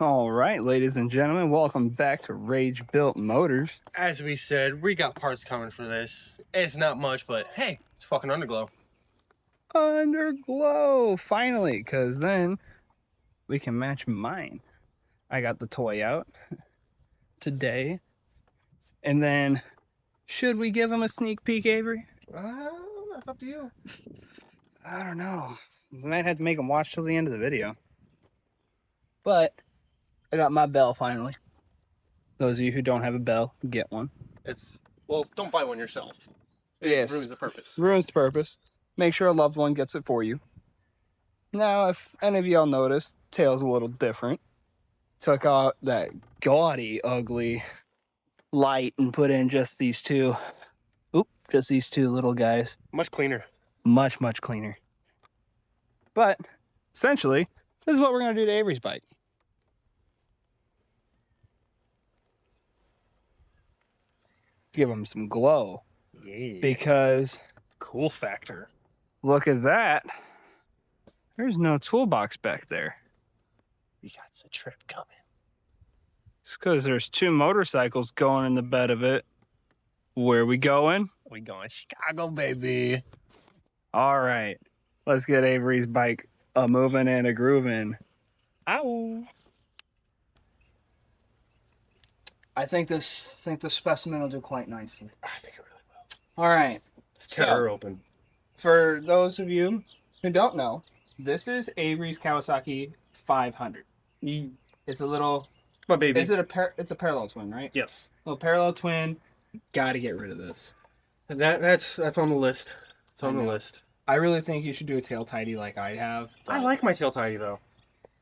All right, ladies and gentlemen, welcome back to Rage Built Motors. As we said, we got parts coming for this. It's not much, but hey, it's fucking Underglow. Underglow, finally, because then we can match mine. I got the toy out today. And then, should we give him a sneak peek, Avery? That's up to you. I don't know. We might have to make him watch till the end of the video. But I got my bell finally. Those of you who don't have a bell, get one. Well, don't buy one yourself. Yes. It ruins the purpose. Ruins the purpose. Make sure a loved one gets it for you. Now, if any of y'all noticed, tail's a little different. Took out that gaudy, ugly light and put in just these two. Just these two little guys. Much cleaner. Much cleaner. But, essentially, this is what we're going to do to Avery's bike. Give him some glow. Yeah. Because, Cool factor. look at that. There's no toolbox back there. You got a trip coming. It's because there's two motorcycles going in the bed of it. Where we going? We going Chicago, baby. All right. Let's get Avery's bike a moving and a grooving. Ow. I think this specimen will do quite nicely. I think it really will. All right. Let's tear her open. For those of you who don't know, this is Avery's Kawasaki 500. It's a little. My baby. Is it it's a parallel twin, right? Yes. Little parallel twin. Got to get rid of this. That's on the list. It's on the list. I really think you should do a tail tidy like I have. I like my tail tidy though.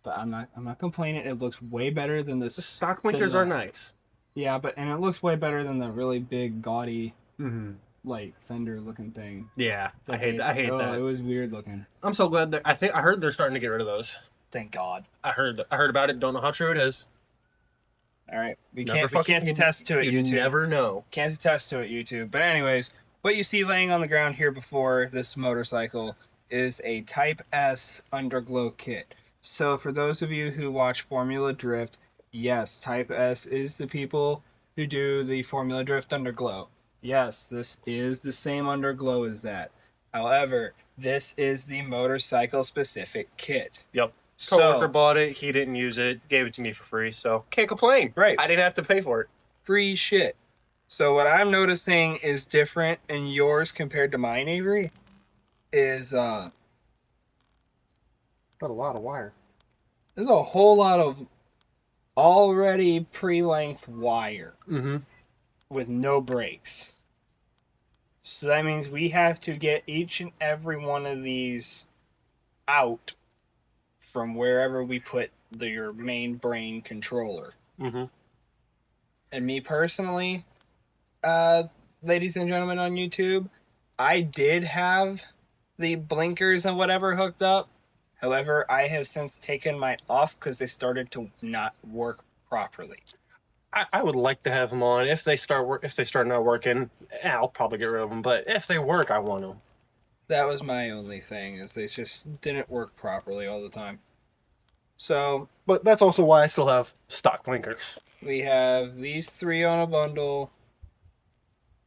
But I'm not complaining. It looks way better than this. The stock blinkers are nice. Yeah, and it looks way better than the really big gaudy Mm-hmm. like fender looking thing. Yeah, I hate that. It was weird looking. I'm so glad that I heard they're starting to get rid of those. Thank God. I heard about it. Don't know how true it is. All right, we Never can't attest to it. You YouTube. never know. Can't attest to it, YouTube. But anyways, what you see laying on the ground here before this motorcycle is a Type S Underglow kit. So for those of you who watch Formula Drift, yes, Type S is the people who do the Formula Drift Underglow. Yes, this is the same Underglow as that. However, this is the motorcycle specific kit. Yep. Coworker bought it. He didn't use it. Gave it to me for free. So can't complain. Right. I didn't have to pay for it. Free shit. So what I'm noticing is different in yours compared to mine, Avery, is Got a lot of wire. there's a whole lot of already pre-length wire with no brakes. So that means we have to get each and every one of these out from wherever we put your main brain controller. And me personally, ladies and gentlemen on YouTube, I did have the blinkers and whatever hooked up. However, I have since taken mine off because they started to not work properly. I would like to have them on. If they start not working, I'll probably get rid of them. But if they work, I want them. That was my only thing, is they just didn't work properly all the time. So, But that's also why I still have stock blinkers. we have these three on a bundle,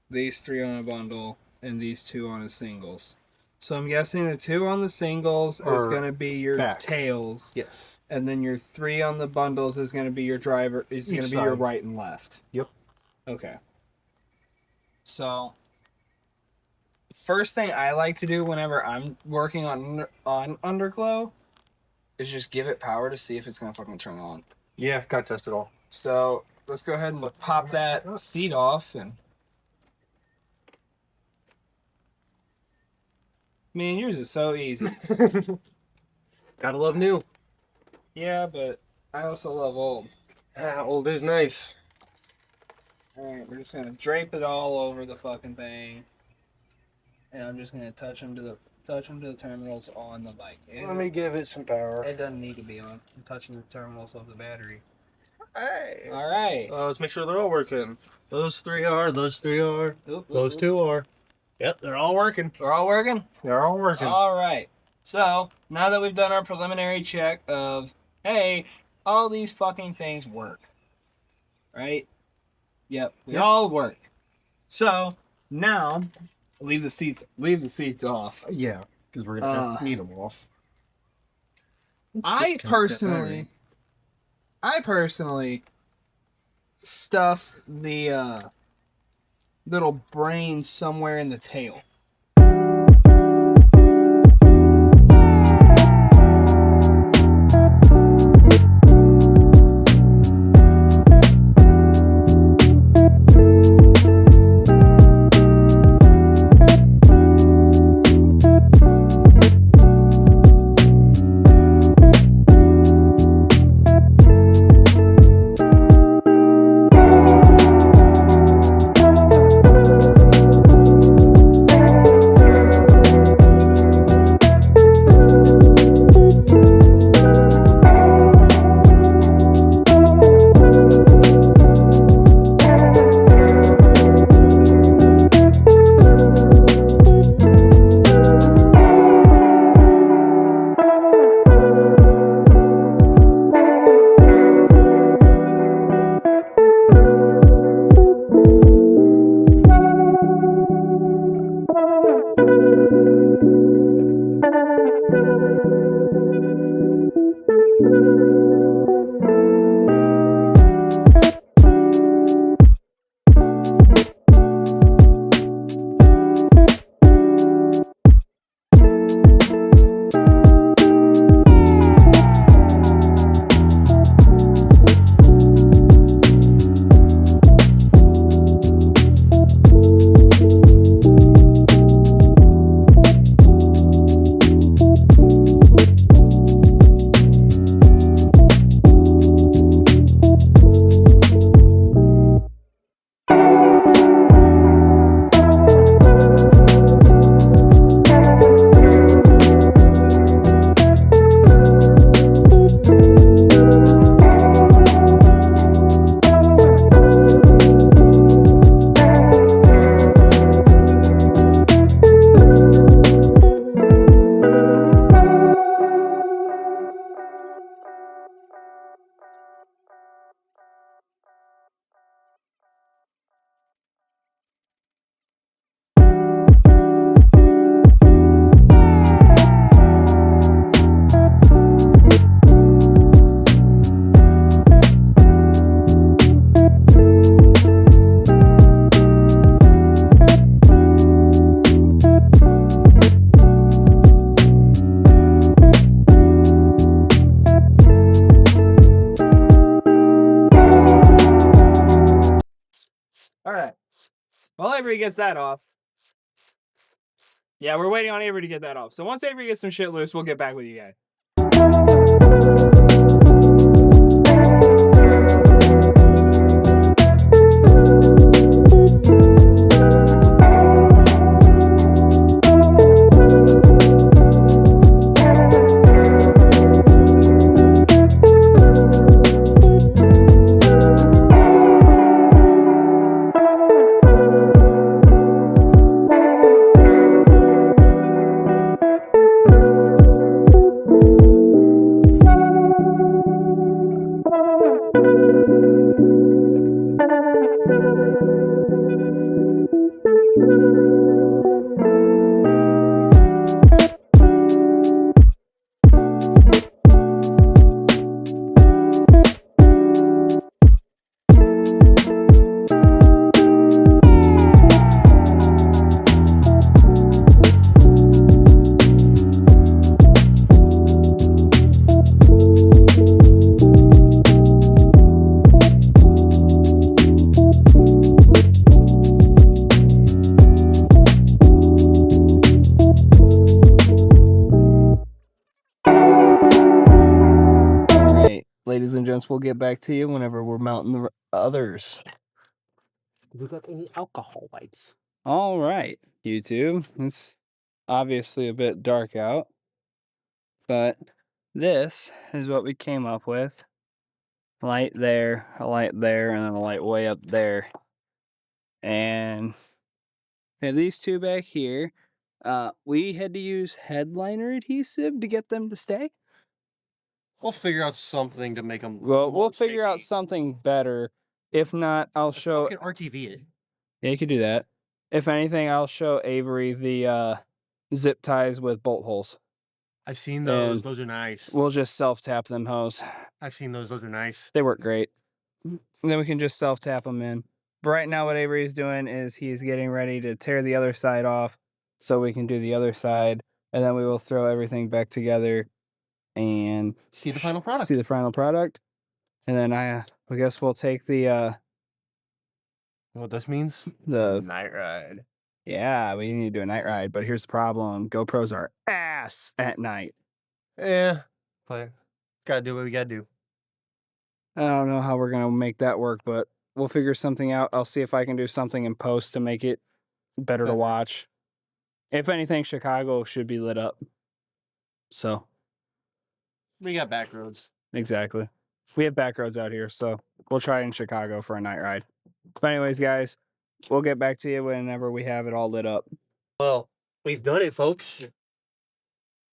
these three on a bundle, and these two on a singles. So I'm guessing the two on the singles is going to be your back. tails. Yes. And then your three on the bundles is going to be your driver, is going to be your side. right and left. Yep. Okay. So, first thing I like to do whenever I'm working on Underglow is just give it power to see if it's going to fucking turn on. Yeah, gotta test it all. So, let's go ahead and pop that seat off and... Man, yours is so easy. Gotta love new. Yeah, but I also love old. Old is nice. Alright, we're just gonna drape it all over the fucking thing. And I'm just gonna touch them to the terminals on the bike. Let me give it some power. It doesn't need to be on. I'm touching the terminals of the battery. Hey. Alright. Let's make sure they're all working. Those three are. Those Oop. two are. Yep, they're all working. They're all working? They're all working. Alright. So, now that we've done our preliminary check of, hey, all these fucking things work. Right? Yep, they all work. So now, leave the seats off. Yeah, because we're gonna have to need them off. I personally stuff the little brain somewhere in the tail. All right. Well, Avery gets that off. Yeah, we're waiting on Avery to get that off. So once Avery gets some shit loose, we'll get back with you guys. Ladies and gents, we'll get back to you whenever we're mounting the others. Do you got any alcohol lights? All right, YouTube. It's obviously a bit dark out, but this is what we came up with. Light there, a light there, and then a light way up there. And we have these two back here. We had to use headliner adhesive to get them to stay. We'll figure out something to make them. Well, we'll figure out something better. If not, I'll show. Fucking RTV it. Yeah, you could do that. If anything, I'll show Avery the zip ties with bolt holes. I've seen those. And Those are nice. We'll just self-tap them hose. I've seen those. Those are nice. They work great. And then we can just self-tap them in. But right now what Avery's doing is he's getting ready to tear the other side off so we can do the other side. And then we will throw everything back together and See the final product. see the final product. And then I guess we'll take the You know what this means? night ride. Yeah, we need to do a night ride, but here's the problem. GoPros are ass at night. Yeah. But gotta do what we gotta do. I don't know how we're gonna make that work, but we'll figure something out. I'll see if I can do something in post to make it better to watch. If anything, Chicago should be lit up. So We got back roads. exactly. We have back roads out here, so we'll try in Chicago for a night ride. But anyways, guys, we'll get back to you whenever we have it all lit up. Well, we've done it, folks.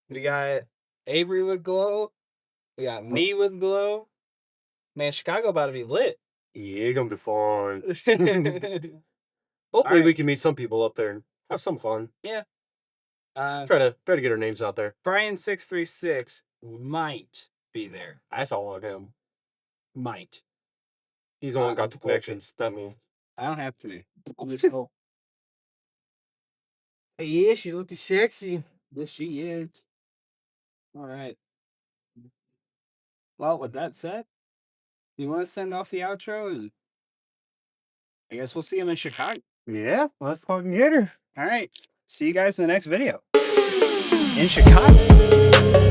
We got Avery with glow. We got me with glow. Man, Chicago about to be lit. Yeah, gonna be fun. Hopefully, Alright. we can meet some people up there and have some fun. Try to get our names out there. Brian636 might be there. I saw one of him. Might. He's the one that got the connections. That means. I don't have to. I'll just go. Yeah, she looking sexy. Yes, she is. All right. Well, with that said, you want to send off the outro? And I guess we'll see him in Chicago. Yeah, let's fucking get her. All right. See you guys in the next video. In Chicago.